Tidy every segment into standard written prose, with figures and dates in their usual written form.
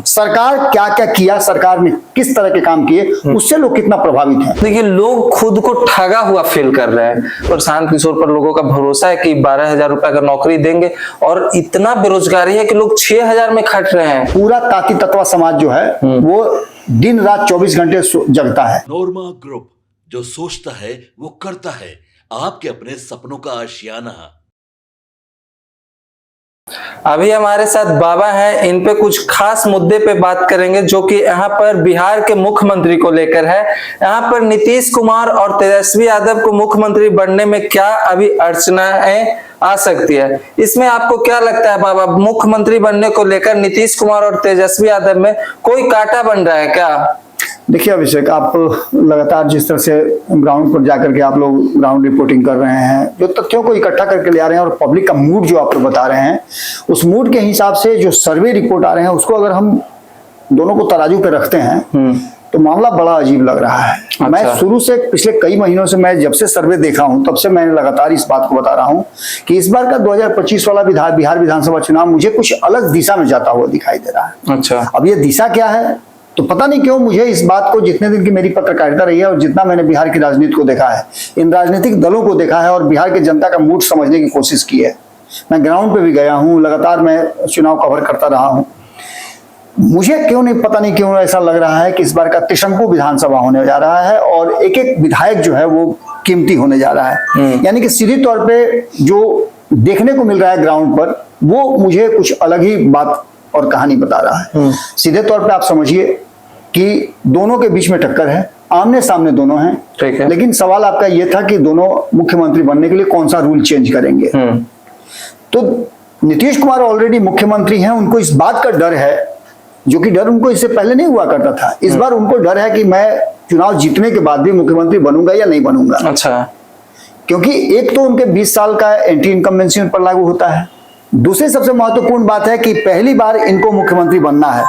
सरकार क्या क्या किया, सरकार ने किस तरह के काम किए, उससे लोग कितना प्रभावित हैं। देखिए, लोग खुद को ठगा हुआ फील कर रहे हैं। प्रशांत किशोर पर लोगों का भरोसा है कि 12,000 रुपए का नौकरी देंगे, और इतना बेरोजगारी है कि लोग 6,000 में खट रहे हैं। पूरा ताती तत्वा समाज जो है वो दिन रात 24 घंटे जगता है। नोरमा ग्रुप, जो सोचता है वो करता है, आपके अपने सपनों का आशियाना। अभी हमारे साथ बाबा हैं, इन पे कुछ खास मुद्दे पे बात करेंगे जो कि यहाँ पर बिहार के मुख्यमंत्री को लेकर है। यहाँ पर नीतीश कुमार और तेजस्वी यादव को मुख्यमंत्री बनने में क्या अभी अड़चनाएं आ सकती है, इसमें आपको क्या लगता है बाबा? मुख्यमंत्री बनने को लेकर नीतीश कुमार और तेजस्वी यादव में कोई कांटा बन रहा है क्या? देखिए अभिषेक, आप लगातार जिस तरह से ग्राउंड पर जाकर के आप लोग ग्राउंड रिपोर्टिंग कर रहे हैं, जो तथ्यों को इकट्ठा करके ले आ रहे हैं और पब्लिक का मूड जो आप बता रहे हैं, उस मूड के हिसाब से जो सर्वे रिपोर्ट आ रहे हैं उसको अगर हम दोनों को तराजू पे रखते हैं तो मामला बड़ा अजीब लग रहा है। अच्छा। मैं शुरू से पिछले कई महीनों से, मैं जब से सर्वे देखा हूं तब से मैं लगातार इस बात को बता रहा हूं कि इस बार का 2025 वाला बिहार विधानसभा चुनाव मुझे कुछ अलग दिशा में जाता हुआ दिखाई दे रहा है। अच्छा। अब ये दिशा क्या है तो पता नहीं क्यों मुझे इस बात को, जितने दिन की मेरी पत्रकारिता रही है और जितना मैंने बिहार की राजनीति को देखा है, इन राजनीतिक दलों को देखा है और बिहार की जनता का मूड समझने की कोशिश की है, मैं ग्राउंड पे भी गया हूं, लगातार मैं चुनाव कवर करता रहा हूं, मुझे क्यों नहीं, पता नहीं क्यों ऐसा लग रहा है कि इस बार का त्रिशंकु विधानसभा होने जा रहा है और एक एक विधायक जो है वो कीमती होने जा रहा है। यानी कि सीधे तौर पे जो देखने को मिल रहा है ग्राउंड पर वो मुझे कुछ अलग ही बात और कहानी बता रहा है। सीधे तौर पे आप समझिए कि दोनों के बीच में टक्कर है, आमने सामने दोनों हैं, ठीक है। लेकिन सवाल आपका ये था कि दोनों मुख्यमंत्री बनने के लिए कौन सा रूल चेंज करेंगे। तो नीतीश कुमार ऑलरेडी मुख्यमंत्री हैं, उनको इस बात का डर है, जो कि डर उनको इससे पहले नहीं हुआ करता था। इस बार उनको डर है कि मैं चुनाव जीतने के बाद भी मुख्यमंत्री बनूंगा या नहीं बनूंगा। अच्छा। क्योंकि एक तो उनके 20 साल का एंटी इनकम्बेंसी पर लागू होता है, दूसरी सबसे महत्वपूर्ण बात है कि पहली बार इनको मुख्यमंत्री बनना है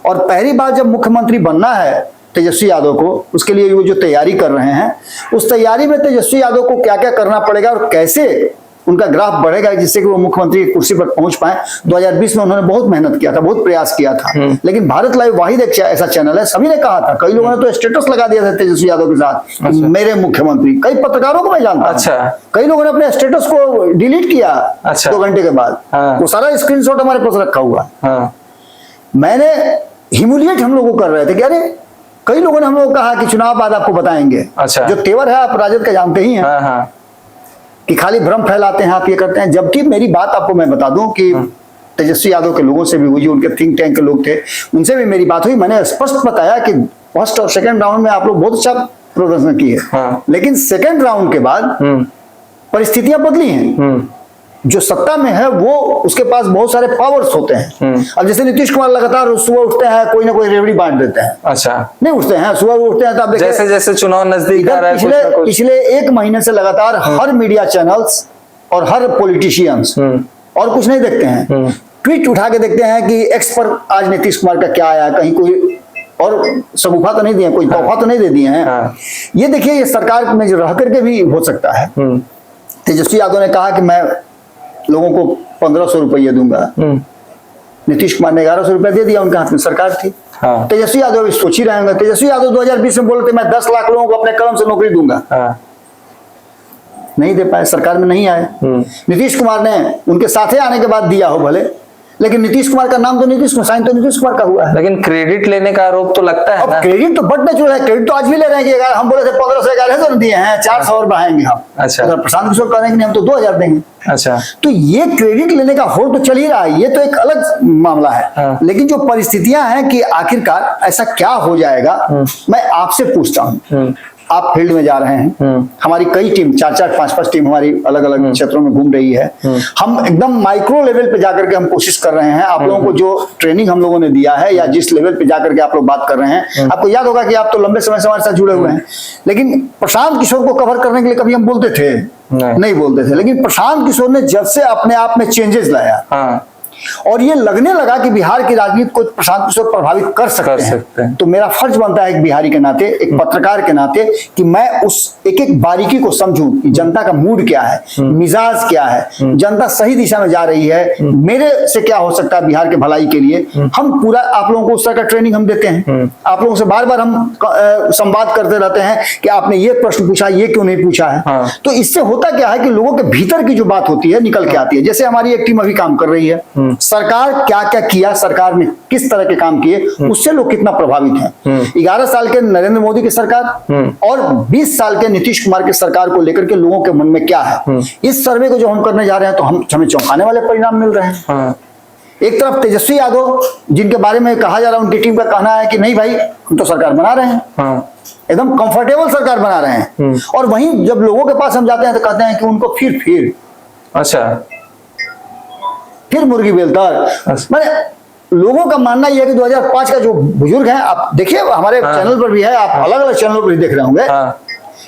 और पहली बार जब मुख्यमंत्री बनना है तेजस्वी यादव को, उसके लिए वो जो तैयारी कर रहे हैं, उस तैयारी में तेजस्वी यादव को क्या क्या करना पड़ेगा और कैसे उनका ग्राफ बढ़ेगा जिससे कि वो मुख्यमंत्री की कुर्सी पर पहुंच पाए। 2020 में उन्होंने बहुत मेहनत किया था, बहुत प्रयास किया था, लेकिन भारत लाइव वाहिद एक ऐसा चैनल है, सभी ने कहा था, कई लोगों ने तो स्टेटस लगा दिया था तेजस्वी यादव के साथ। अच्छा। मेरे मुख्यमंत्री, कई पत्रकारों को मैं जानता हूं। अच्छा। कई लोगों ने अपने स्टेटस को डिलीट किया। अच्छा। 2 घंटे के बाद। हाँ। वो सारा स्क्रीनशॉट हमारे पास रखा हुआ। हाँ। मैंने ह्यूमिलिएट हम लोगों को कर रहे थे कि अरे, कई लोगों ने हम लोग कहा कि चुनाव बाद आपको बताएंगे। अच्छा। जो तेवर है आप राजद का जानते ही हैं। हाँ हाँ। कि खाली भ्रम फैलाते हैं, आप ये करते हैं, जबकि मेरी बात आपको मैं बता दूं कि तेजस्वी यादव के लोगों से भी हुई, उनके थिंक टैंक के लोग थे, उनसे भी मेरी बात हुई। मैंने स्पष्ट बताया कि फर्स्ट और सेकंड राउंड में आप लोग बहुत अच्छा प्रदर्शन किए। हाँ। लेकिन सेकंड राउंड के बाद परिस्थितियां बदली हैं। जो सत्ता में है वो, उसके पास बहुत सारे पावर्स होते हैं। अब जैसे नीतीश कुमार लगातार सुबह उठते हैं, कोई ना कोई रेवड़ी बांट देते हैं। अच्छा। नहीं उठते हैं, सुबह उठते हैं तो आप देखिए जैसे जैसे चुनाव नजदीक आ रहा है, पिछले 1 महीने से लगातार हर मीडिया चैनल्स और हर पॉलिटिशियंस और कुछ नहीं देखते हैं, ट्वीट उठा के देखते हैं कि एक्स पर आज नीतीश कुमार का क्या आया, कहीं कोई और शगुफा तो नहीं दिए, कोई तोहफा तो नहीं दे दिए हैं। ये देखिए, ये सरकार में जो रह करके भी हो सकता है। तेजस्वी यादव ने कहा कि मैं लोगों को 1500 रुपये दूंगा, नीतीश कुमार ने 1100 रुपया दे दिया, उनके हाथ में सरकार थी। हाँ। तेजस्वी यादव सोच ही रहे होंगे, तेजस्वी यादव 2020 में बोले थे मैं 10 लाख लोगों को अपने कलम से नौकरी दूंगा। हाँ। नहीं दे पाए, सरकार में नहीं आए। नीतीश कुमार ने उनके साथे आने के बाद दिया हो भले, लेकिन नीतीश कुमार का नाम तो नीतीश कुमार, साइन तो नीतीश कुमार का हुआ है। लेकिन क्रेडिट लेने का आरोप तो लगता है ना? क्रेडिट तो बट नेचुरल है, क्रेडिट तो आज भी ले रहे हैं कि हम बोले थे 1500 1100 दिए हैं, 400 और बढ़ाएंगे हम। अच्छा। अगर प्रशांत किशोर कह रहे हैं कि हम तो 2000 देंगे। अच्छा। तो ये क्रेडिट लेने का होड़ तो चल ही रहा है, ये तो एक अलग मामला है। हाँ। लेकिन जो परिस्थितियां हैं कि आखिरकार ऐसा क्या हो जाएगा, मैं आपसे पूछता हूँ, आप फील्ड में जा रहे हैं, हमारी कई टीम 4-4 5-5 टीम हमारी अलग अलग क्षेत्रों में घूम रही है। हम एकदम माइक्रो लेवल पे जाकर के हम कोशिश कर रहे हैं, आप लोगों को जो ट्रेनिंग हम लोगों ने दिया है या जिस लेवल पे जाकर के आप लोग बात कर रहे हैं, आपको याद होगा कि आप तो लंबे समय से हमारे साथ जुड़े हुए हैं, लेकिन प्रशांत किशोर को कवर करने के लिए कभी हम बोलते थे नहीं बोलते थे, लेकिन प्रशांत किशोर ने जब से अपने आप में चेंजेस लाया, और ये लगने लगा कि बिहार की राजनीति को प्रशांत किशोर प्रभावित कर सकते हैं। तो मेरा फर्ज बनता है एक बिहारी के नाते, एक पत्रकार के नाते, कि मैं उस एक एक बारीकी को समझूं कि जनता का मूड क्या है, मिजाज क्या है, जनता सही दिशा में जा रही है, मेरे से क्या हो सकता है बिहार के भलाई के लिए। हम पूरा आप लोगों को उस तरह का ट्रेनिंग हम देते हैं, आप लोगों से बार बार हम संवाद करते रहते हैं कि आपने ये प्रश्न पूछा, ये क्यों नहीं पूछा है। तो इससे होता क्या है कि लोगों के भीतर की जो बात होती है निकल के आती है। जैसे हमारी एक टीम अभी काम कर रही है, सरकार क्या क्या किया, सरकार ने किस तरह के काम किए, उससे लोग कितना प्रभावित हैं। 11 साल के नरेंद्र मोदी की सरकार और 20 साल के नीतीश कुमार की सरकार को लेकर के लोगों के मन में क्या है, इस सर्वे को जो हम करने जा रहे हैं तो हमें चौंकाने वाले परिणाम मिल रहे हैं। एक तरफ तेजस्वी यादव जिनके बारे में कहा जा रहा है, उनकी टीम का कहना है कि नहीं भाई हम तो सरकार बना रहे हैं, एकदम कंफर्टेबल सरकार बना रहे हैं। और वहीं जब लोगों के पास हम जाते हैं तो कहते हैं कि उनको फिर मुर्गी बेलदार। मैंने लोगों का मानना यह है कि 2005 का जो बुजुर्ग है, आप देखिए हमारे चैनल पर भी है, आप अलग अलग चैनलों पर भी देख रहे होंगे,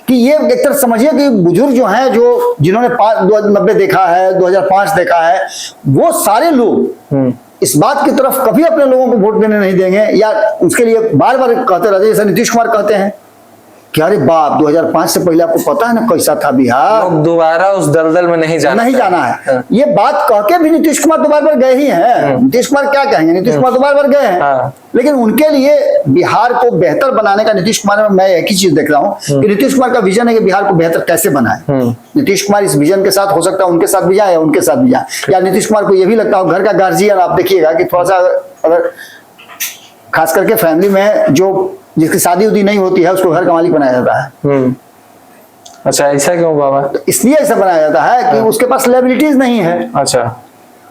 कि ये एक तरह समझिए कि बुजुर्ग जो हैं, जो जिन्होंने 90 देखा है, 2005 देखा है, वो सारे लोग इस बात की तरफ कभी अपने लोगों को वोट देने नहीं देंगे, या उसके लिए बार बार कहते रहते हैं। जैसे नीतीश कुमार कहते हैं कि अरे बाप 2005 से पहले आपको पता है ना कैसा था बिहार, दोबारा उस दलदल में नहीं जाना है। ये बात कह के भी नीतीश कुमार तो बार बार गए ही हैं। नीतीश कुमार क्या कहेंगे, नीतीश कुमार तो बार बार गए हैं, लेकिन उनके लिए बिहार को बेहतर बनाने का नीतीश कुमार में मैं एक ही चीज देख रहा हूँ कि नीतीश कुमार का विजन है कि बिहार को बेहतर कैसे बनाए। नीतीश कुमार इस विजन के साथ हो सकता है उनके साथ भी जाए या उनके साथ भी जाए, या नीतीश कुमार को यह भी लगता हो घर का गार्जियन, आप देखिएगा कि थोड़ा सा अगर खास करके फैमिली में जो जिसकी शादी उदी नहीं होती है उसको घर का मालिक बनाया जाता है। अच्छा, ऐसा क्यों बाबा? तो इसलिए ऐसा बनाया जाता है कि उसके पास लायबिलिटीज नहीं है। अच्छा,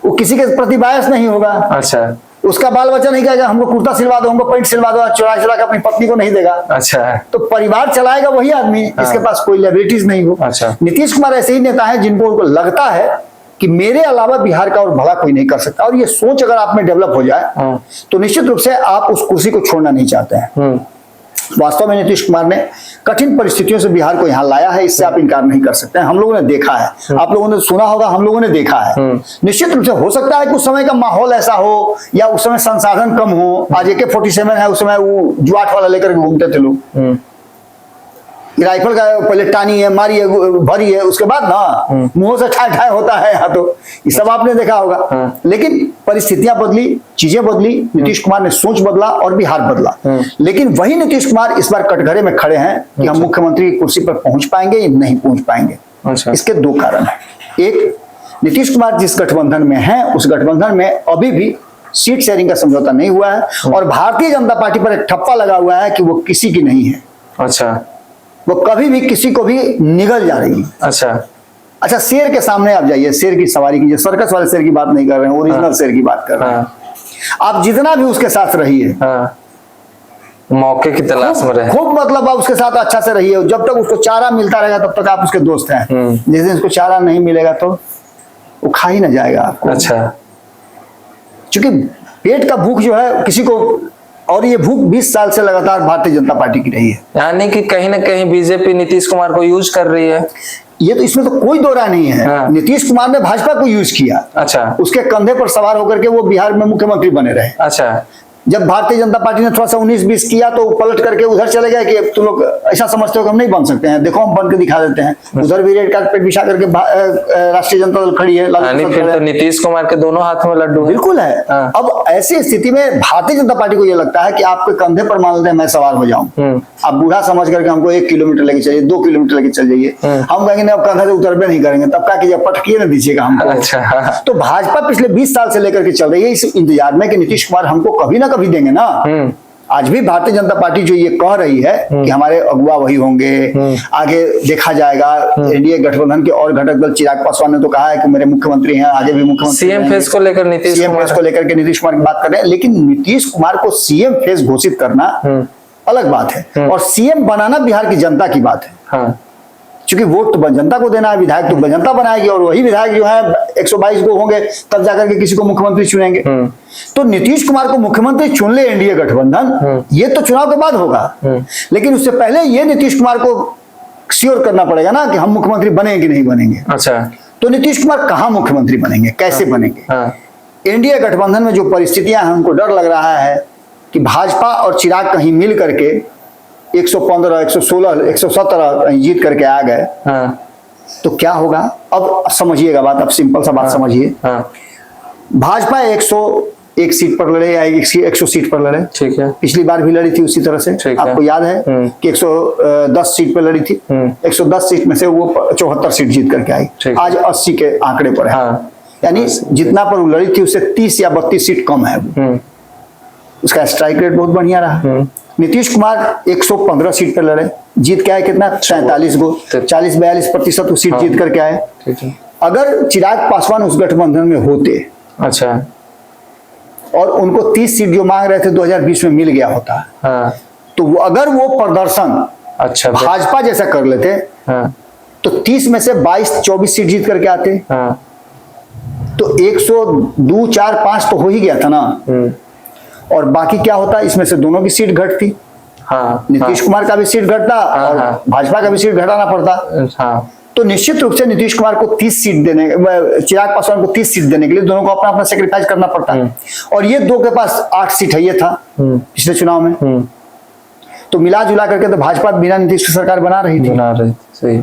वो किसी के प्रति बायस नहीं होगा। अच्छा, उसका बाल बच्चा नहीं कहेगा हमको कुर्ता सिलवा दो, हमको पैंट सिलवा दो, चुरा चुरा के अपनी पत्नी को नहीं देगा। अच्छा, तो परिवार चलाएगा वही आदमी जिसके पास कोई लायबिलिटीज नहीं हो। अच्छा, नीतीश कुमार ऐसे ही नेता है जिनको उनको लगता है कि मेरे अलावा बिहार का और भला कोई नहीं कर सकता, और ये सोच अगर आप में डेवलप हो जाए तो निश्चित रूप से आप उस कुर्सी को छोड़ना नहीं चाहते हैं। वास्तव में नीतीश कुमार ने कठिन परिस्थितियों से बिहार को यहाँ लाया है, इससे आप इनकार नहीं कर सकते हैं। हम लोगों ने देखा है, आप लोगों ने सुना होगा, हम लोगों ने देखा है। निश्चित रूप से हो सकता है कि उस समय का माहौल ऐसा हो या उस समय संसाधन कम हो। आज AK-47 है, उस समय वो जुआट वाला लेकर घूमते थे लोग, राइफल का पहले टानी है, मारी है, भरी है, उसके बाद ना मुंह से ठाई ठाई होता है यहाँ। तो ये सब आपने देखा होगा। लेकिन परिस्थितियां बदली, चीजें बदली, नीतीश कुमार ने सोच बदला और बिहार बदला। लेकिन वही नीतीश कुमार इस बार कटघरे में खड़े हैं कि हम मुख्यमंत्री की कुर्सी पर पहुंच पाएंगे या नहीं पहुंच पाएंगे। इसके दो कारण है। एक, नीतीश कुमार जिस गठबंधन में है उस गठबंधन में अभी भी सीट शेयरिंग का समझौता नहीं हुआ है, और भारतीय जनता पार्टी पर एक ठप्पा लगा हुआ है कि वो किसी की नहीं है। अच्छा, वो कभी भी किसी को भी निगल जा रही है। अच्छा, शेर के सामने आप जाइए, शेर की सवारी कीजिए, सर्कस वाले शेर की बात नहीं कर रहे हैं, ओरिजिनल शेर की बात कर रहे हैं। आप जितना भी उसके साथ रहिए, मौके की तलाश में रहे, खूब मतलब आप उसके साथ अच्छा से रहिए, जब तक उसको चारा मिलता रहेगा तब तक आप उसके दोस्त हैं। जिस दिन उसको चारा नहीं मिलेगा तो वो खा ही ना जाएगा आपको। अच्छा, क्योंकि पेट का भूख जो है किसी को, और ये भूख 20 साल से लगातार भारतीय जनता पार्टी की रही है। यानी कि कहीं ना कहीं बीजेपी नीतीश कुमार को यूज कर रही है। ये तो इसमें तो कोई दो राय नहीं है। नीतीश कुमार ने भाजपा को यूज किया। अच्छा, उसके कंधे पर सवार होकर के वो बिहार में मुख्यमंत्री बने रहे। अच्छा, जब भारतीय जनता पार्टी ने थोड़ा सा 19-20 किया तो पलट करके उधर चले गए कि तुम लोग ऐसा समझते हो कि हम नहीं बन सकते हैं, देखो हम बन के दिखा देते हैं। उधर भी रेड कार्पेट बिछा करके राष्ट्रीय जनता दल खड़ी है। फिर तो नीतीश कुमार के दोनों हाथ में लड्डू है। बिल्कुल है। अब ऐसी स्थिति में भारतीय जनता पार्टी को यह लगता है कि आपके कंधे पर मान लेते हैं मैं सवार हो जाऊं, आप बूढ़ा समझ करके हमको 1 किलोमीटर लेके चलिए, 2 किलोमीटर लेके चल जाइए, हम कहेंगे नहीं अब कंधे से उतरबे नहीं करेंगे, तब क्या कीजिए, पटकिए ना दीजिएगा हमको। अच्छा, तो भाजपा पिछले 20 साल से लेकर के चल रही है इस इंतजार में कि नीतीश कुमार हमको कभी ना कभी देंगे ना। आज भी भारतीय जनता पार्टी जो ये कह रही है कि हमारे अगुवा वही होंगे, आगे देखा जाएगा, एनडीए गठबंधन के और घटक दल, चिराग पासवान ने तो कहा है कि मेरे मुख्यमंत्री हैं, आगे भी मुख्यमंत्री सीएम फेस को लेकर नीतीश कुमार की बात कर रहे हैं। लेकिन नीतीश कुमार को सीएम फेस घोषित करना अलग बात है, और सीएम बनाना बिहार की जनता की बात है। क्योंकि वोट तो जनता को देना है, विधायक तो जनता बनाएगी, और वही विधायक जो है 122 को होंगे तब जाकर के किसी को मुख्यमंत्री चुनेंगे। तो नीतीश कुमार को मुख्यमंत्री चुन ले एनडीए गठबंधन, ये तो चुनाव के बाद होगा, लेकिन उससे पहले ये नीतीश कुमार को श्योर करना पड़ेगा ना कि हम मुख्यमंत्री बनेंगे कि नहीं बनेंगे। अच्छा, तो नीतीश कुमार कहाँ मुख्यमंत्री बनेंगे, कैसे बनेंगे, एनडीए गठबंधन में जो परिस्थितियां हैं उनको डर लग रहा है कि भाजपा और चिराग कहीं मिल करके 115, 116, 117 कहीं जीत करके आ गए हाँ, तो क्या होगा। अब समझिएगा बात, अब सिंपल सा बात समझिए। हाँ, भाजपा 101 सीट पर लड़े या 100 सीट पर लड़े, ठीक है, पिछली बार भी लड़ी थी उसी तरह से। ठीक है। आपको याद है कि 110 सीट पर लड़ी थी, 110 सीट में से वो 74 सीट जीत करके आई, ठीक। आज 80 के आंकड़े पर है। हाँ, यानी जितना पर वो लड़ी थी उससे 30 या 32 सीट कम है वो। उसका स्ट्राइक रेट बहुत बढ़िया रहा। नीतीश कुमार 115 सीट पर लड़े, जीत के आए कितना, 47 गो, 40-42% सीट हाँ। जीत करके आए। ठीक है, अगर चिराग पासवान उस गठबंधन में होते अच्छा, और उनको 30 सीट जो मांग रहे थे 2020 में मिल गया होता, हाँ, तो अगर वो प्रदर्शन अच्छा, भाजपा जैसा कर लेते हाँ, तो 30 में से 22-24 सीट जीत करके आते, हाँ, तो 102, 4, 5 तो हो ही गया था ना। और बाकी क्या होता, इसमें से दोनों की सीट घटती, हाँ, नीतीश कुमार का भी सीट घटता और हाँ। भाजपा का भी सीट घटाना पड़ता। हाँ, तो निश्चित रूप से नीतीश कुमार को 30 सीट देने, चिराग पासवान को 30 सीट देने के लिए दोनों को अपना अपना सेक्रीफाइस करना पड़ता। और ये दो के पास 8 सीट है, ये था पिछले चुनाव में। तो मिला जुला करके तो भाजपा बिना नीतीश की सरकार बना रही थी। बना रहे, सही,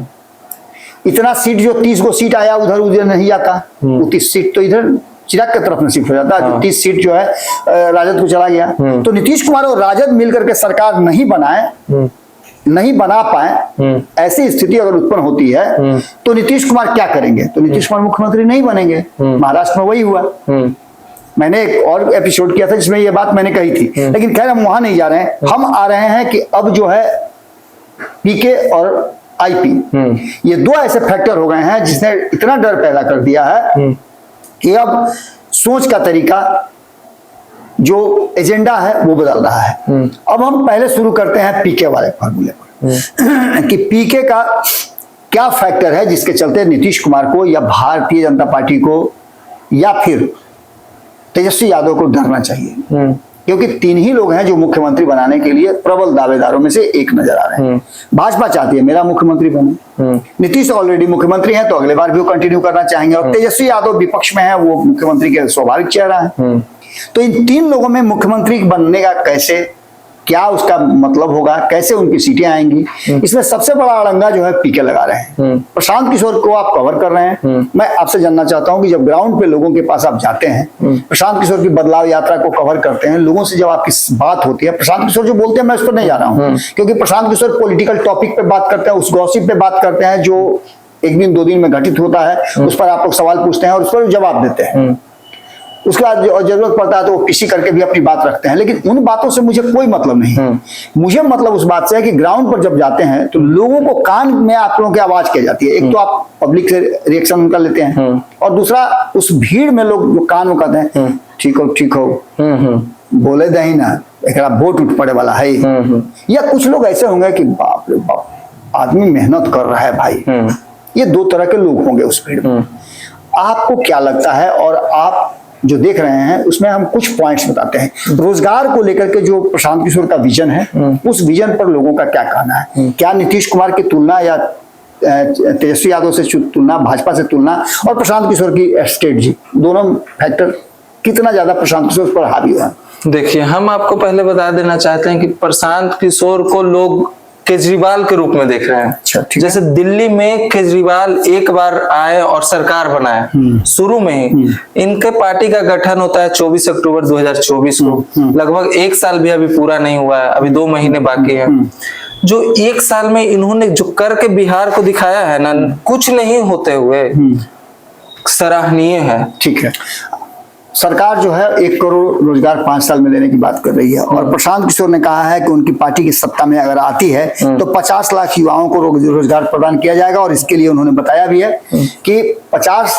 इतना सीट जो 30 गो सीट आया उधर उधर नहीं आता, वो 30 सीट तो इधर चिराग की तरफ में शिफ्ट हो जाता है। तो 30 सीट जो है राजद को चला गया। तो नीतीश कुमार और राजद मिलकर के सरकार नहीं बनाए, नहीं बना पाए, ऐसी स्थिति अगर उत्पन्न होती है तो नीतीश कुमार क्या करेंगे, तो नीतीश कुमार मुख्यमंत्री नहीं बनेंगे। महाराष्ट्र में वही हुआ। मैंने एक और एपिसोड किया था जिसमें ये बात मैंने कही थी, लेकिन खैर हम वहां नहीं जा रहे हैं। हम आ रहे हैं कि अब जो है पीके और आईपी, ये दो ऐसे फैक्टर हो गए हैं जिसने इतना डर पैदा कर दिया है कि अब सोच का तरीका, जो एजेंडा है वो बदल रहा है। अब हम पहले शुरू करते हैं पीके वाले फॉर्मूले पर कि पीके का क्या फैक्टर है जिसके चलते नीतीश कुमार को या भारतीय जनता पार्टी को या फिर तेजस्वी यादव को डरना चाहिए। क्योंकि 3 ही लोग हैं जो मुख्यमंत्री बनाने के लिए प्रबल दावेदारों में से एक नजर आ रहे हैं। भाजपा चाहती है मेरा मुख्यमंत्री बने, नीतीश ऑलरेडी मुख्यमंत्री हैं तो अगले बार भी वो कंटिन्यू करना चाहेंगे, और तेजस्वी यादव विपक्ष में है, वो मुख्यमंत्री के स्वाभाविक चेहरा है। तो इन 3 लोगों में मुख्यमंत्री बनने का कैसे, क्या उसका मतलब होगा, कैसे उनकी सीटें आएंगी, इसमें सबसे बड़ा अड़ंगा जो है पीके लगा रहे हैं। प्रशांत किशोर को आप कवर कर रहे हैं। मैं आपसे जानना चाहता हूं कि जब ग्राउंड पे लोगों के पास आप जाते हैं, प्रशांत किशोर की बदलाव यात्रा को कवर करते हैं, लोगों से जब आपकी बात होती है, प्रशांत किशोर जो बोलते हैं मैं उस पर नहीं जा रहा हूँ, क्योंकि प्रशांत किशोर पॉलिटिकल टॉपिक पे बात करते हैं, उस गॉसिप पे बात करते हैं जो 1 दिन 2 दिन में घटित होता है, उस पर आप लोग सवाल पूछते हैं और उस पर जवाब देते हैं। उसके बाद जरूरत पड़ता है तो वो पीसी करके भी अपनी बात रखते हैं, लेकिन उन बातों से मुझे कोई मतलब नहीं। मुझे मतलब उस बात से है कि ग्राउंड पर जब जाते हैं तो लोगों को कान में आप लोगों की आवाज की जाती है। एक तो आप पब्लिक से रिएक्शन उनका लेते हैं, और दूसरा उस भीड़ में लोग जो कान में कहते हैं ठीक हो ठीक हो, बोले दही ना एक वोट उठ पड़े वाला है। या कुछ लोग ऐसे होंगे कि बाप रे बाप आदमी मेहनत कर रहा है भाई। ये 2 तरह के लोग होंगे उस भीड़ में। आपको क्या लगता है, और आप जो देख रहे हैं उसमें हम कुछ पॉइंट्स बताते हैं। रोजगार को लेकर के जो प्रशांत किशोर का विजन है, उस विजन पर लोगों का क्या कहना है। क्या नीतीश कुमार की तुलना या तेजस्वी यादव से तुलना, भाजपा से तुलना, और प्रशांत किशोर की स्ट्रेटजी, दोनों फैक्टर कितना ज्यादा प्रशांत किशोर पर हावी हुआ। देखिए, हम आपको पहले बता देना चाहते हैं कि प्रशांत किशोर को लोग केजरीवाल के रूप में देख रहे हैं। अच्छा, जैसे दिल्ली में केजरीवाल एक बार आए और सरकार बनाए, शुरू में ही इनके पार्टी का गठन होता है 24 अक्टूबर 2024 को। लगभग 1 साल भी अभी पूरा नहीं हुआ है, अभी 2 महीने बाकी है। जो 1 साल में इन्होंने जो करके बिहार को दिखाया है ना, कुछ नहीं होते हुए सराहनीय है। ठीक है, सरकार जो है 1 करोड़ रोजगार 5 साल में देने की बात कर रही है, और प्रशांत किशोर ने कहा है कि उनकी पार्टी की सत्ता में अगर आती है तो 50 लाख युवाओं को रोजगार प्रदान किया जाएगा, और इसके लिए उन्होंने बताया भी है कि 50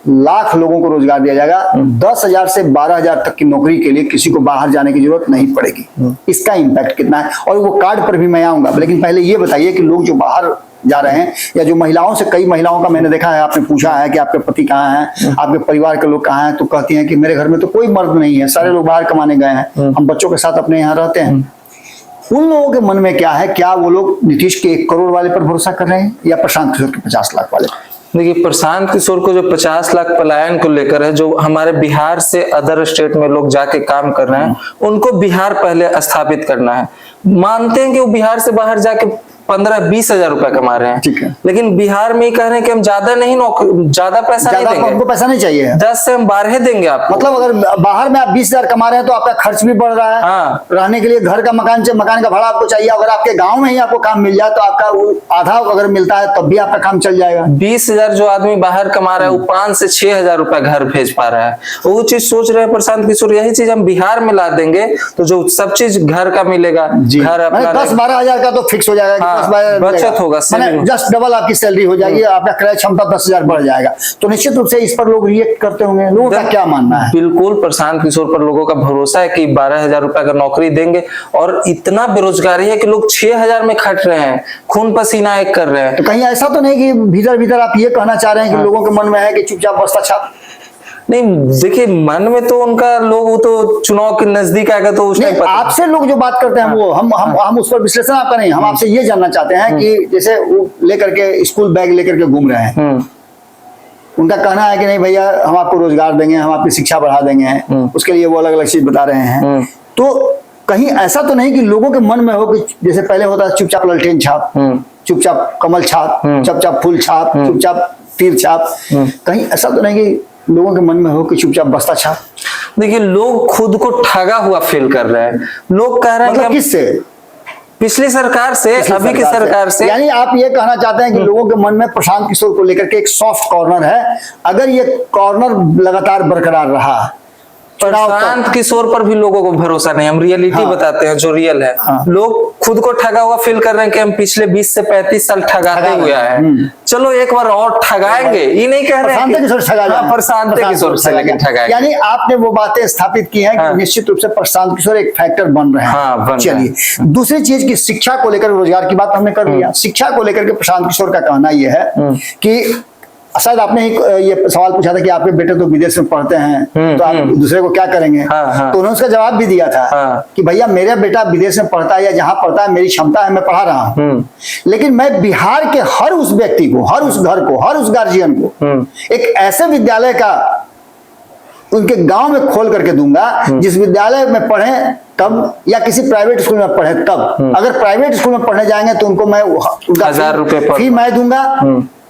लाख लोगों को रोजगार दिया जाएगा। 10,000 से 12,000 तक की नौकरी के लिए किसी को बाहर जाने की जरूरत नहीं पड़ेगी। इसका इम्पैक्ट कितना है, और वो कार्ड पर भी मैं आऊंगा, लेकिन पहले ये बताइए कि लोग जो बाहर जा रहे हैं, या जो महिलाओं से, कई महिलाओं का मैंने देखा है, आपने पूछा है कि आपके पति कहाँ हैं, आपके परिवार के लोग कहाँ हैं, तो कहती हैं कि मेरे घर में तो कोई मर्द नहीं है, सारे लोग बाहर कमाने गए हैं, हम बच्चों के साथ अपने यहाँ रहते हैं। उन लोगों के मन में क्या है, क्या वो लोग नीतीश के 1 करोड़ वाले पर भरोसा कर रहे हैं या प्रशांत किशोर के 50 लाख वाले? देखिए, प्रशांत किशोर को जो 50 लाख पलायन को लेकर है, जो हमारे बिहार से अदर स्टेट में लोग जाके काम कर रहे हैं, उनको बिहार पहले स्थापित करना है। मानते हैं कि वो बिहार से बाहर जाके 15-20 हजार रुपए कमा रहे हैं, ठीक है, लेकिन बिहार में ही कह रहे हैं कि हम ज्यादा पैसा नहीं देंगे, हमको पैसा नहीं चाहिए, 10 से हम 12 देंगे आपको। मतलब अगर बाहर में आप 20,000 कमा रहे हैं तो आपका खर्च भी बढ़ रहा है। हाँ। रहने के लिए घर का मकान का भाड़ा आपको चाहिए। अगर आपके गांव में ही आपको काम मिल जाए तो आपका आधा अगर मिलता है तब भी आपका काम चल जाएगा। 20,000 जो आदमी बाहर कमा रहा है वो 5 से 6,000 रुपए घर भेज पा रहा है। वो चीज सोच रहे हैं प्रशांत किशोर, यही चीज हम बिहार में ला देंगे तो जो सब चीज घर का मिलेगा, घर अपना 10-12 हजार का तो फिक्स हो जाएगा। हाँ, 10-12 बचत होगा, जस्ट डबल आपकी सैलरी हो जाएगी, आपका क्रय क्षमता 10,000 बढ़ जाएगा। तो निश्चित रूप से इस पर लोग रिएक्ट करते होंगे। लोगों का क्या मानना है? बिल्कुल प्रशांत किशोर पर लोगों का भरोसा है कि 12,000 रुपए का नौकरी देंगे, और इतना बेरोजगारी है कि लोग 6,000 में खट रहे हैं, खून पसीना एक कर रहे हैं। तो कहीं ऐसा तो नहीं कि भीतर भीतर आप ये कहना चाह रहे हैं कि लोगों के मन में है कि चुपचाप बस्ता छाप? नहीं, देखिए मन में तो उनका लोग, वो तो चुनाव के नजदीक आएगा तो उस टाइम आपसे लोग जो बात करते हैं वो हम उस पर विश्लेषण आपका नहीं, हम आपसे ये जानना चाहते हैं कि जैसे वो लेकर के स्कूल बैग लेकर के घूम रहे हैं, उनका कहना है कि नहीं भैया हम आपको रोजगार देंगे, हम आपकी शिक्षा बढ़ा देंगे, उसके लिए वो अलग अलग चीज बता रहे हैं। तो कहीं ऐसा तो नहीं कि लोगों के मन में हो कि जैसे पहले होता चुपचाप ललटेन छाप, चुपचाप कमल छाप, चुपचाप फूल छाप, चुपचाप तीर छाप, कहीं ऐसा तो नहीं कि लोगों के मन में हो कि चुपचाप बस्ता छाप? देखिए, लोग खुद को ठगा हुआ फील कर रहे हैं। लोग कह रहे हैं मतलब कि किससे? पिछली सरकार से, अभी की सरकार से। यानी आप ये कहना चाहते हैं कि लोगों के मन में प्रशांत किशोर को लेकर के एक सॉफ्ट कॉर्नर है। अगर ये कॉर्नर लगातार बरकरार रहा, प्रशांत किशोर पर भी लोगों को भरोसा नहीं। हम रियलिटी बताते हैं जो रियल है। लोग खुद को ठगा हुआ फील कर रहे हैं कि हम पिछले 20 से 35 साल ठगाते हुए आए हैं, चलो एक बार और ठगाएंगे। ये नहीं कह रहे हैं प्रशांत किशोर से लेकिन ठगाएंगे। यानी आपने वो बातें स्थापित की हैं कि निश्चित रूप से प्रशांत किशोर एक फैक्टर बन रहे हैं। चलिए, दूसरी चीज की शिक्षा को लेकर, रोजगार की बात हमने कर लिया, शिक्षा को लेकर के प्रशांत किशोर का कहना यह है कि शायद आपने ये सवाल पूछा था कि आपके बेटे तो विदेश में पढ़ते हैं तो आप दूसरे को क्या करेंगे। तो उन्होंने उसका जवाब भी दिया था कि भैया मेरा बेटा विदेश में पढ़ता है या जहां पढ़ता है, मेरी क्षमता है, मैं पढ़ा रहा हूं, लेकिन मैं बिहार के हर उस व्यक्ति को, हर उस घर को, हर उस गार्जियन को एक ऐसे विद्यालय का उनके गांव में खोल करके दूंगा जिस विद्यालय में पढ़े तब, या किसी प्राइवेट स्कूल में पढ़े तब। अगर प्राइवेट स्कूल में पढ़ने जाएंगे तो उनको मैं उनका 1,000 रुपए फी मैं दूंगा,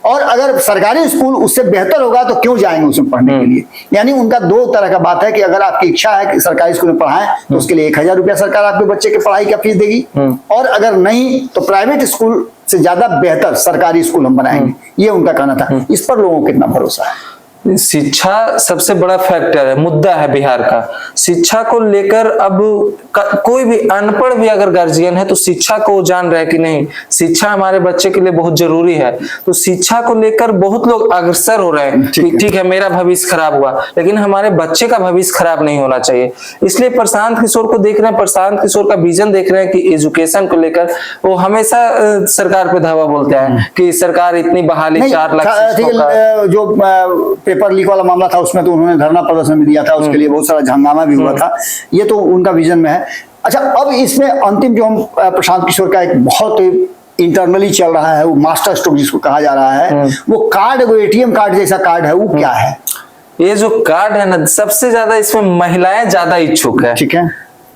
और अगर सरकारी स्कूल उससे बेहतर होगा तो क्यों जाएंगे उसमें पढ़ने के लिए। यानी उनका दो तरह का बात है कि अगर आपकी इच्छा है कि सरकारी स्कूल में पढ़ाएं तो उसके लिए 1,000 रुपया सरकार आपके बच्चे के पढ़ाई का फीस देगी, और अगर नहीं तो प्राइवेट स्कूल से ज्यादा बेहतर सरकारी स्कूल हम बनाएंगे। ये उनका कहना था। इस पर लोगों को कितना भरोसा है? शिक्षा सबसे बड़ा फैक्टर है, मुद्दा है बिहार का। शिक्षा को लेकर अब कोई भी अनपढ़ भी अगर गार्जियन है तो शिक्षा को जान रहा है कि नहीं, शिक्षा हमारे बच्चे के लिए बहुत जरूरी है। तो शिक्षा को लेकर बहुत लोग अग्रसर हो रहे हैं कि ठीक है मेरा भविष्य खराब हुआ, लेकिन हमारे बच्चे का भविष्य खराब नहीं होना चाहिए। इसलिए प्रशांत किशोर को देख रहे हैं, प्रशांत किशोर का विजन देख रहे हैं कि एजुकेशन को लेकर वो हमेशा सरकार पे धावा बोलते हैं कि सरकार इतनी बहाली 4 लाख जो पेपर लीक वाला मामला था उसमें तो उन्होंने धरना प्रदर्शन भी दिया था, उसके लिए बहुत सारा हंगामा भी हुआ था। ये तो उनका विजन में है। अच्छा, अब इसमें अंतिम जो हम प्रशांत किशोर का एक बहुत इंटरनली चल रहा है वो मास्टर स्ट्रोक जिसको कहा जा रहा है, वो कार्ड, वो एटीएम कार्ड जैसा कार्ड है, वो क्या है? ये जो कार्ड है ना, सबसे ज्यादा इसमें महिलाएं ज्यादा इच्छुक है। ठीक है,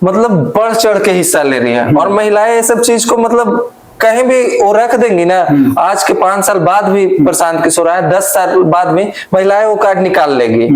मतलब बढ़ चढ़ के हिस्सा ले रही है, और महिलाएं ये सब चीज को मतलब कहीं भी वो रख देंगी ना। आज के 5 साल बाद भी प्रशांत किशोर आए, 10 साल बाद भी महिलाएं वो कार्ड निकाल लेंगी।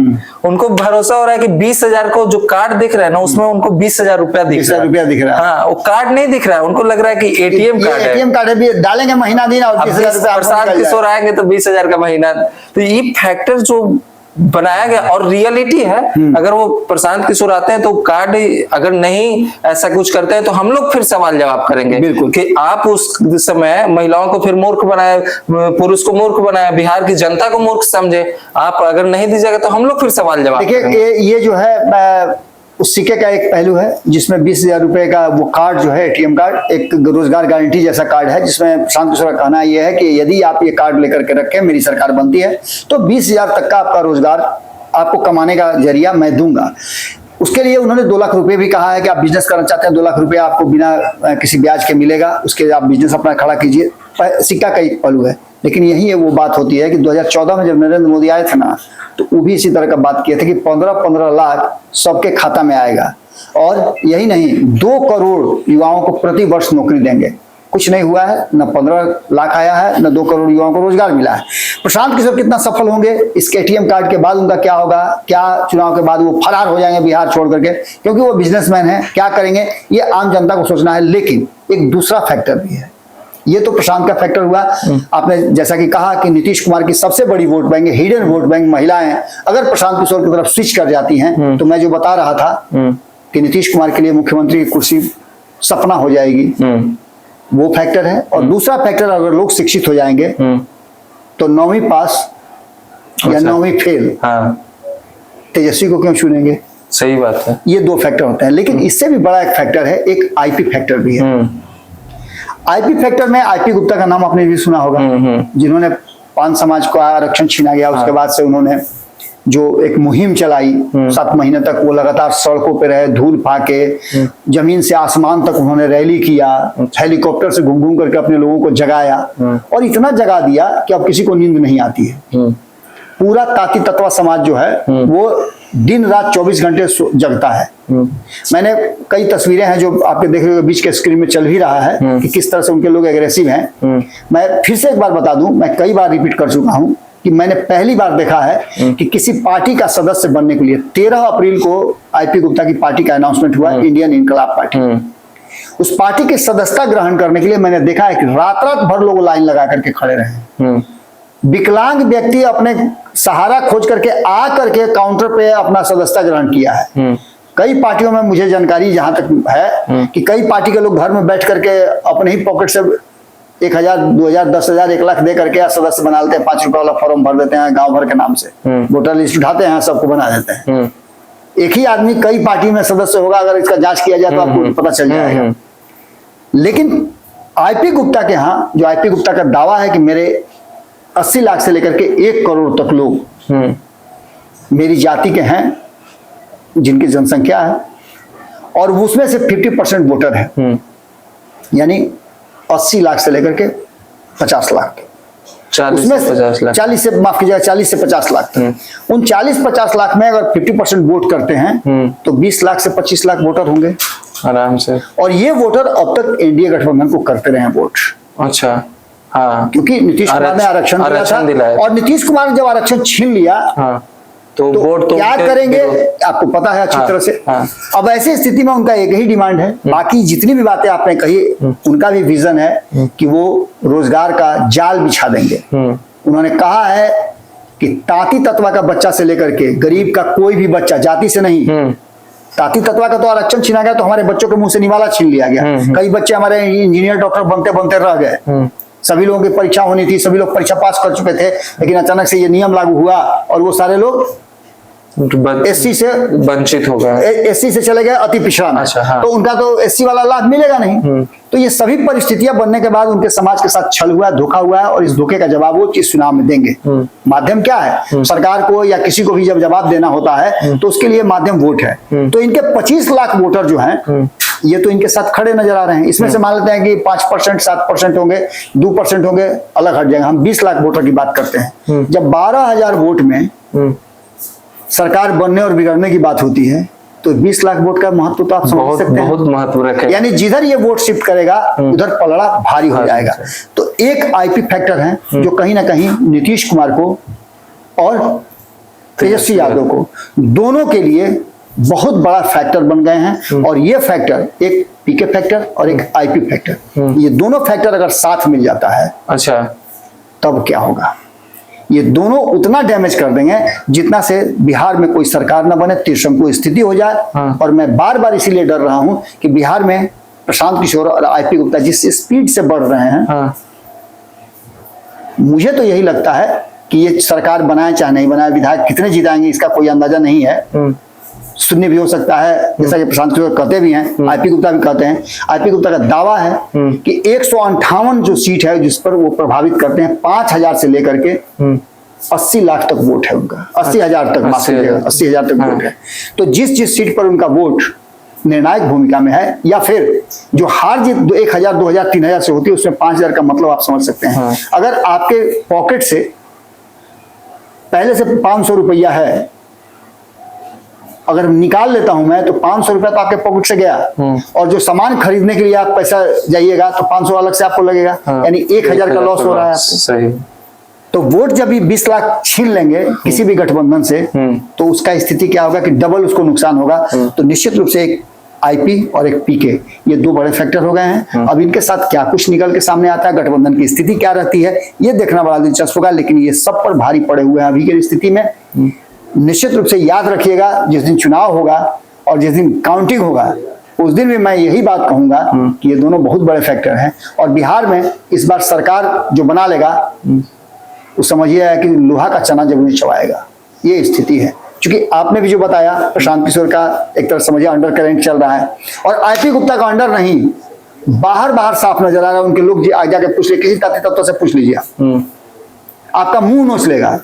उनको भरोसा हो रहा है कि 20,000 को जो कार्ड दिख रहा है ना, उसमें उनको 20,000 रुपया दिख रहा है। हाँ, वो कार्ड नहीं दिख रहा है, उनको लग रहा है कि एटीएम कार्ड है। एटीएम कार्ड है, डालेंगे महीना दिन और 20,000 रुपया। प्रशांत किशोर आएंगे तो 20,000 का महीना। तो ये फैक्टर जो बनाया गया और रियलिटी है, अगर वो प्रशांत किशोर आते हैं तो कार्ड अगर नहीं ऐसा कुछ करते हैं तो हम लोग फिर सवाल जवाब करेंगे बिल्कुल कि आप उस समय महिलाओं को फिर मूर्ख बनाए, पुरुष को मूर्ख बनाया, बिहार की जनता को मूर्ख समझे। आप अगर नहीं दीजिएगा तो हम लोग फिर सवाल जवाब देखिए। ये जो है उस सिक्के का एक पहलू है जिसमें 20,000 रुपए का वो कार्ड जो है, एटीएम कार्ड, एक रोजगार गारंटी जैसा कार्ड है, जिसमें प्रशांत किशोर का कहना यह है कि यदि आप ये कार्ड लेकर के रखें, मेरी सरकार बनती है तो 20,000 तक का आपका रोजगार, आपको कमाने का जरिया मैं दूंगा। उसके लिए उन्होंने 2 लाख रुपए भी कहा है कि आप बिजनेस करना चाहते हैं, 2 लाख रुपए आपको बिना किसी ब्याज के मिलेगा, उसके आप बिजनेस अपना खड़ा कीजिए। सिक्का का एक पहलू है। लेकिन यही है वो बात होती है कि 2014 में जब नरेंद्र मोदी आए थे ना, तो वो भी इसी तरह का बात किए थे कि 15-15 लाख सबके खाता में आएगा, और यही नहीं 2 करोड़ युवाओं को प्रति वर्ष नौकरी देंगे। कुछ नहीं हुआ है, न 15 लाख आया है, न 2 करोड़ युवाओं को रोजगार मिला है। प्रशांत किशोर कितना सफल होंगे, इसके ATM कार्ड के बाद उनका क्या होगा, क्या चुनाव के बाद वो फरार हो जाएंगे बिहार छोड़ करके, क्योंकि वो बिजनेसमैन है, क्या करेंगे ये आम जनता को सोचना है। लेकिन एक दूसरा फैक्टर भी है, ये तो प्रशांत का फैक्टर हुआ। आपने जैसा कि कहा कि नीतीश कुमार की सबसे बड़ी vote bank, hidden vote bank महिलाएं अगर प्रशांत किशोर की तरफ स्विच कर जाती हैं, तो मैं जो बता रहा था कि नीतीश कुमार के लिए मुख्यमंत्री की कुर्सी सपना हो जाएगी, वो फैक्टर है। और दूसरा फैक्टर, अगर लोग शिक्षित हो जाएंगे तो 9वीं पास या 9वीं फेल तेजस्वी को क्यों चुनेंगे? सही बात है। ये 2 फैक्टर होते हैं। लेकिन इससे भी बड़ा एक फैक्टर है, एक IP फैक्टर भी है। IP फैक्टर में IP गुप्ता का नाम आपने भी सुना होगा, जिन्होंने पान समाज को आरक्षण छीना गया, उसके बाद से उन्होंने जो एक मुहिम चलाई 7 महीने तक, वो लगातार सड़कों पे रहे, धूल फाके, जमीन से आसमान तक उन्होंने रैली किया, हेलीकॉप्टर से घूम घूम करके अपने लोगों को जगाया, और इतना जगा दिया कि अब किसी को नींद नहीं आती है। पूरा ताती तत्वा समाज जो है वो दिन रात 24 घंटे जगता है। मैंने कई तस्वीरें हैं जो आपके देख रहे हो, बीच के स्क्रीन में चल भी रहा है कि किस तरह से उनके लोग एग्रेसिव हैं। मैं फिर से एक बार बता दूं, मैं कई बार रिपीट कर चुका हूं कि मैंने पहली बार देखा है कि किसी पार्टी का सदस्य बनने के लिए 13 अप्रैल को IP गुप्ता की पार्टी का अनाउंसमेंट हुआ, इंडियन इनकलाब पार्टी। उस पार्टी की सदस्यता ग्रहण करने के लिए मैंने देखा है कि रात रात भर लोग लाइन लगा करके खड़े रहे। विकलांग व्यक्ति अपने सहारा खोज करके आ करके काउंटर पे अपना सदस्यता ग्रहण किया है। कई पार्टियों में मुझे जानकारी जहां तक है कि कई पार्टी के लोग घर में बैठ करके अपने ही पॉकेट से 1000, 2000, 10,000, 1 लाख दे करके सदस्य बना लेते हैं। 5 रुपए वाला फॉर्म भर देते हैं गांव भर के नाम से, वोटर लिस्ट उठाते हैं, सबको बना देते हैं। एक ही आदमी कई पार्टी में सदस्य होगा, अगर इसका जांच किया जाए तो आपको पता चल जाएगा। लेकिन IP गुप्ता के यहाँ, जो IP गुप्ता का दावा है कि मेरे 80 लाख से लेकर के 1 करोड़ तक लोग मेरी जाति के हैं, जिनकी जनसंख्या है, और उसमें से 50% वोटर है, यानी 80 लाख से लेकर के 50 लाख, 40 से 50 लाख, 40 से माफ कीजिएगा 40 से 50 लाख तक। उन 40-50 लाख में अगर 50% वोट करते हैं तो 20 लाख से 25 लाख वोटर होंगे आराम से। और ये वोटर अब तक NDA गठबंधन को करते रहे हैं वोट। अच्छा, हाँ, क्योंकि नीतीश कुमार ने आरक्षण दिया था, और नीतीश कुमार ने जब आरक्षण छीन लिया, तो वोट तो क्या करेंगे आपको पता है अच्छी तरह से। अब ऐसी स्थिति में उनका एक ही डिमांड है, बाकी जितनी भी बातें आपने कही उनका भी विजन है कि वो रोजगार का जाल बिछा देंगे। उन्होंने कहा है कि ताती तत्वा का बच्चा से लेकर के गरीब का कोई भी बच्चा, जाति से नहीं, ताती तत्वा का तो आरक्षण छीना गया तो हमारे बच्चों के मुंह से निवाला छीन लिया गया। कई बच्चे हमारे इंजीनियर डॉक्टर बनते बनते रह गए। सभी लोगों की परीक्षा होनी थी, सभी लोग परीक्षा पास कर चुके थे, लेकिन अचानक से ये नियम लागू हुआ और वो सारे लोग SC से वंचित हो गए, SC से चले गए अति पिछड़ा में। अच्छा, हाँ। तो उनका तो SC वाला लाभ मिलेगा नहीं। तो ये सभी परिस्थितियां बनने के बाद उनके समाज के साथ छल हुआ है, धोखा हुआ है, और इस धोखे का जवाब वो इस चुनाव में देंगे। माध्यम क्या है? सरकार को या किसी को भी जब जवाब देना होता है तो उसके लिए माध्यम वोट है। तो इनके 25 लाख वोटर जो हैं, ये तो इनके साथ खड़े नजर आ रहे हैं। इसमें से मान लेते हैं कि 5%, 7% होंगे, 2% होंगे, अलग हट जाएंगे। हम 20 लाख वोटर की बात करते हैं। जब 12,000 वोट में सरकार बनने और बिगड़ने की बात होती है तो 20 लाख वोट का महत्व तो आप समझ सकते हैं। बहुत महत्व रखे, यानी जिधर ये वोट शिफ्ट करेगा उधर पलड़ा भारी हो जाएगा। तो एक IP फैक्टर है जो कहीं ना कहीं नीतीश कुमार को और तेजस्वी यादव को, दोनों के लिए बहुत बड़ा फैक्टर बन गए हैं। और ये फैक्टर, एक PK फैक्टर और एक IP फैक्टर, ये दोनों फैक्टर अगर साथ मिल जाता है, अच्छा, तब क्या होगा? ये दोनों उतना डैमेज कर देंगे जितना से बिहार में कोई सरकार न बने, त्रिशंकु स्थिति हो जाए। और मैं बार बार इसीलिए डर रहा हूं कि बिहार में प्रशांत किशोर और IP गुप्ता जिस स्पीड से बढ़ रहे हैं, मुझे तो यही लगता है कि ये सरकार बनाए चाहे नहीं बनाए, विधायक कितने जिताएंगे इसका कोई अंदाजा नहीं है। शून्य भी हो सकता है, जैसा कि प्रशांत किशोर कहते भी हैं, IP गुप्ता भी कहते हैं। IP गुप्ता का दावा है कि 158 जो सीट है जिस पर वो प्रभावित करते हैं, 5,000 से लेकर के 80 लाख तक वोट है उनका, 80,000 तक, 80,000 तक वोट है। तो जिस जिस सीट पर उनका वोट निर्णायक भूमिका में है, या फिर जो हार जीत 1000, 2000, 3000 से होती है उसमें 5000 का मतलब आप समझ सकते हैं। हाँ। अगर आपके पॉकेट से पहले से 500 रुपया है, अगर निकाल लेता हूं मैं तो 500 रुपया तो आपके पॉकेट से गया, और जो सामान खरीदने के लिए आप पैसा जाइएगा तो 500 अलग से आपको लगेगा, यानी 1000 का लॉस हो रहा है आपको। सही। तो वोट जब भी 20 लाख छीन लेंगे किसी भी गठबंधन से, तो उसका स्थिति क्या होगा कि डबल उसको नुकसान होगा। तो निश्चित रूप से एक आईपी और एक पीके, ये दो बड़े फैक्टर हो गए हैं। अब इनके साथ क्या कुछ निकल के सामने आता है, गठबंधन की स्थिति क्या रहती है, ये देखना बड़ा दिलचस्प होगा। लेकिन ये सब पर भारी पड़े हुए हैं अभी की स्थिति में। निश्चित रूप से याद रखिएगा, जिस दिन चुनाव होगा और जिस दिन काउंटिंग होगा उस दिन भी मैं यही बात कहूंगा कि ये दोनों बहुत बड़े फैक्टर हैं। और बिहार में इस बार सरकार जो बना लेगा वो समझिए कि लोहा का चना जरूर चबाएगा, ये स्थिति है। क्योंकि आपने भी जो बताया, प्रशांत किशोर का एक तरह समझिए अंडर करंट चल रहा है, और आईपी गुप्ता का अंडर नहीं, बाहर साफ नजर आ रहा है। उनके लोग जाके पूछ ले, किसी तत्व से पूछ लीजिए, आपका मुंह नोच लेगा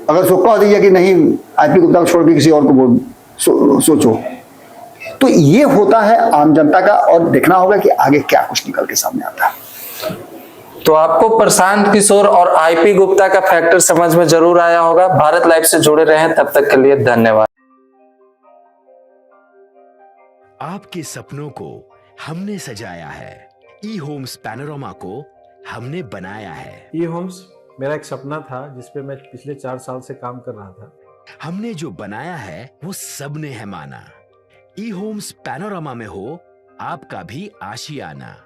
अगर उसको कह दीजिए कि नहीं आईपी गुप्ता को छोड़ के किसी और को सोचो। तो ये होता है आम जनता का, और देखना होगा कि आगे क्या कुछ निकल के सामने आता है। तो आपको प्रशांत किशोर और आईपी गुप्ता का फैक्टर समझ में जरूर आया होगा। भारत लाइव से जुड़े रहें, तब तक के लिए धन्यवाद। आपके सपनों को हमने सजाया है, ई होम्स पैनोरामा को हमने बनाया है। ई होम्स मेरा एक सपना था जिसपे मैं पिछले 4 साल से काम कर रहा था। हमने जो बनाया है वो सबने है माना। ई होम्स पैनोरामा में हो आपका भी आशियाना।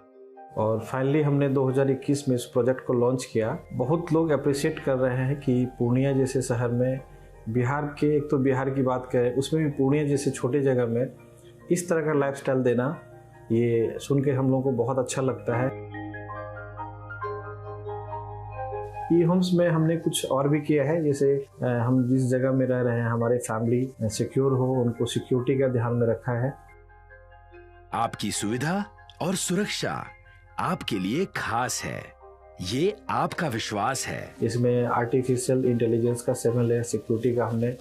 और फाइनली हमने 2021 में इस प्रोजेक्ट को लॉन्च किया। बहुत लोग अप्रिशिएट कर रहे हैं कि पूर्णिया जैसे शहर में, बिहार के, एक तो बिहार की बात करें उसमें भी पूर्णिया जैसे छोटे जगह में इस तरह का लाइफस्टाइल देना, ये सुन के हम लोगों को बहुत अच्छा लगता है। ई होम्स में हमने कुछ और भी किया है, जैसे हम जिस जगह में रह रहे हैं हमारे फैमिली सिक्योर हो, उनको सिक्योरिटी का ध्यान में रखा है। आपकी सुविधा और सुरक्षा आपके लिए खास है, ये आपका विश्वास है। इसमें आर्टिफिशियल इंटेलिजेंस का 7 लेयर सिक्योरिटी का हमने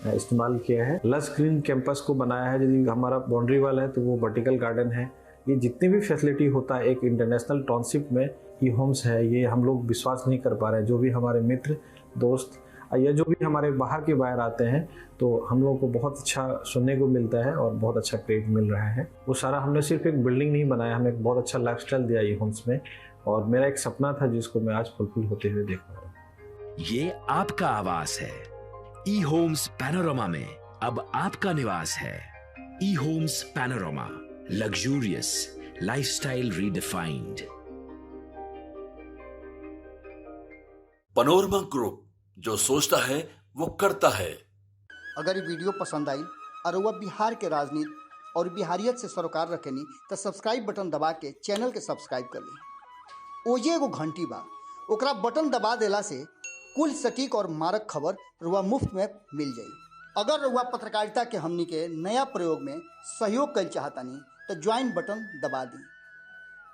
इस्तेमाल किया है। लस ग्रीन कैंपस को बनाया है। यदि हमारा बाउंड्री वाल है तो वो वर्टिकल गार्डन है। ये जितनी भी फैसिलिटी होता है एक इंटरनेशनल टाउनशिप में ई होम्स है, ये हम लोग विश्वास नहीं कर पा रहे हैं। जो भी हमारे मित्र दोस्त या जो भी हमारे बाहर के बाहर आते हैं तो हम लोगों को बहुत अच्छा सुनने को मिलता है और बहुत अच्छा क्रेडिट मिल रहा है। वो सारा हमने सिर्फ एक बिल्डिंग नहीं बनाया, हमें एक बहुत अच्छा लाइफस्टाइल दिया ई होम्स में, और मेरा एक सपना था जिसको मैं आज फुलफिल होते हुए देख रहा हूँ। ये आपका आवास है। ई होम्स पैनोरामा में अब आपका निवास है। E Homes Panorama, luxurious lifestyle redefined. Panorama group, जो सोचता है वो करता है। अगर ये वीडियो पसंद आई और वह बिहार के राजनीति और बिहारियत से सरोकार रखेनी तो सब्सक्राइब बटन दबा के चैनल के सब्सक्राइब कर ली। ओजे एगो घंटी बा, ओकरा बटन दबा देला से कुल सटीक और मारक खबर रुआ मुफ्त में मिल जाई। अगर रुआ पत्रकारिता के हमनी के नया प्रयोग में सहयोग कर चाहतानी तो ज्वाइन बटन दबा दी।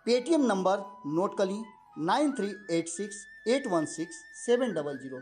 पेटीएम नंबर नोट कर ली 9386816700।